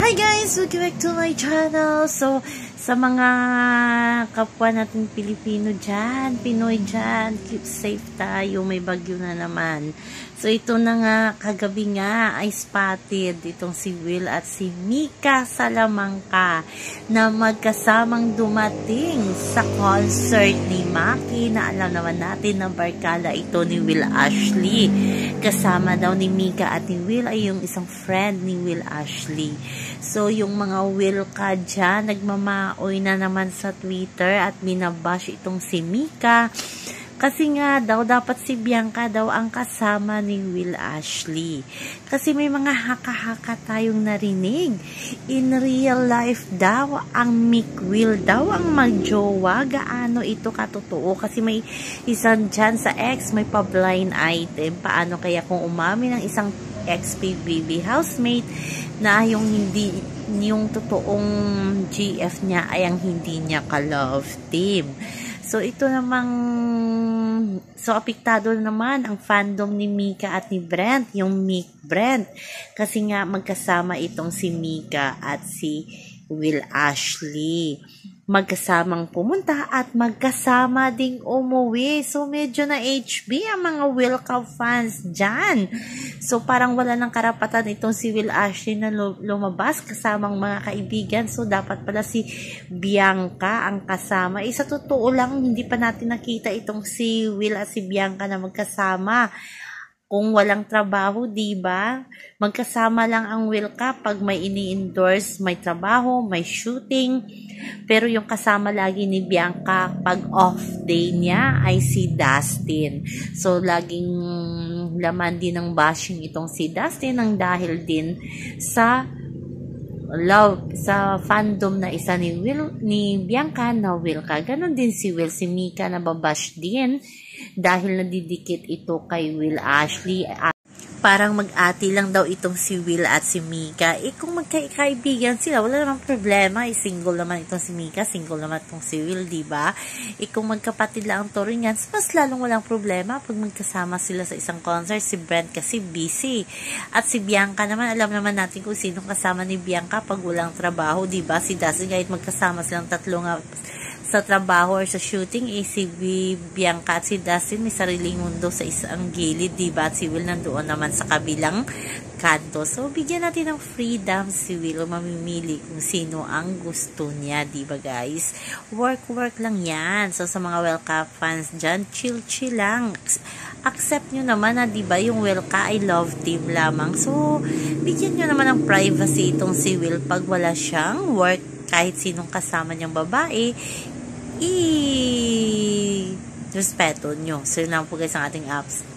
Hi guys! Welcome back to my channel. So, sa mga kapwa natin Pilipino dyan, Pinoy dyan, keep safe tayo. May bagyo na naman. So, ito na nga, kagabi nga ay spotted itong si Will at si Mika Salamanca na magkasamang dumating sa concert ni Maki na alam naman natin na barkada ito ni Will Ashley. Kasama daw ni Mika at ni Will ay yung isang friend ni Will Ashley. So, yung mga Will ka dyan, nagmamaoy na naman sa Twitter at binabash itong si Mika. Kasi nga daw, dapat si Bianca daw ang kasama ni Will Ashley. Kasi may mga haka-haka tayong narinig. In real life daw, ang Mick Will daw ang magjowa. Gaano ito katotoo? Kasi may isang dyan sa ex, may pa-blind item. Paano kaya kung umami ng isang ex-PBB housemate na yung hindi, yung totoong GF niya ay ang hindi niya ka-love team. So, ito namang, so, apektado naman ang fandom ni Mika at ni Brent, yung Mick Brent. Kasi nga, magkasama itong si Mika at si Will Ashley. Magkasamang pumunta at magkasama ding umuwi. So, medyo na HB ang mga Will Cup fans dyan. So, parang wala ng karapatan itong si Will Ashley na lumabas kasamang mga kaibigan. So, dapat pala si Bianca ang kasama. Sa totoo lang, hindi pa natin nakita itong si Will at si Bianca na magkasama. Kung walang trabaho, diba? Magkasama lang ang Will Cup pag may ini-endorse, may trabaho, may shooting. Pero yung kasama lagi ni Bianca pag off day niya ay si Dustin. So, laging laman din ng bashing itong si Dustin ang dahil din sa love, sa fandom na isa ni Will, ni Bianca na Will ka. Ganon din si Will, si Mika na babash din dahil nadidikit ito kay Will Ashley. Parang mag-ati lang daw itong si Will at si Mika. Kung magkaibigan sila, wala namang problema. Single naman itong si Mika, single naman itong si Will, diba? Kung magkapatid lang ang turingan, mas lalong walang problema pag magkasama sila sa isang concert. Si Brent kasi busy. At si Bianca naman, alam naman natin kung sino kasama ni Bianca pag walang trabaho, diba? Si Dustin, kahit magkasama silang tatlo nga sa trabaho or sa shooting, si Bianca at si Dustin may sariling mundo sa isang gilid, diba? At si Will nandoon naman sa kabilang kanto. So, bigyan natin ng freedom si Will mamimili kung sino ang gusto niya, diba guys? Work lang yan. So, sa mga Will Cup fans dyan, chill lang. Accept nyo naman na, diba, yung Will Cup ay love team lamang. So, bigyan nyo naman ng privacy itong si Will pag wala siyang work. Kahit sinong kasama niyang babae, respeto nyo. So, yun lang po guys ang ating apps.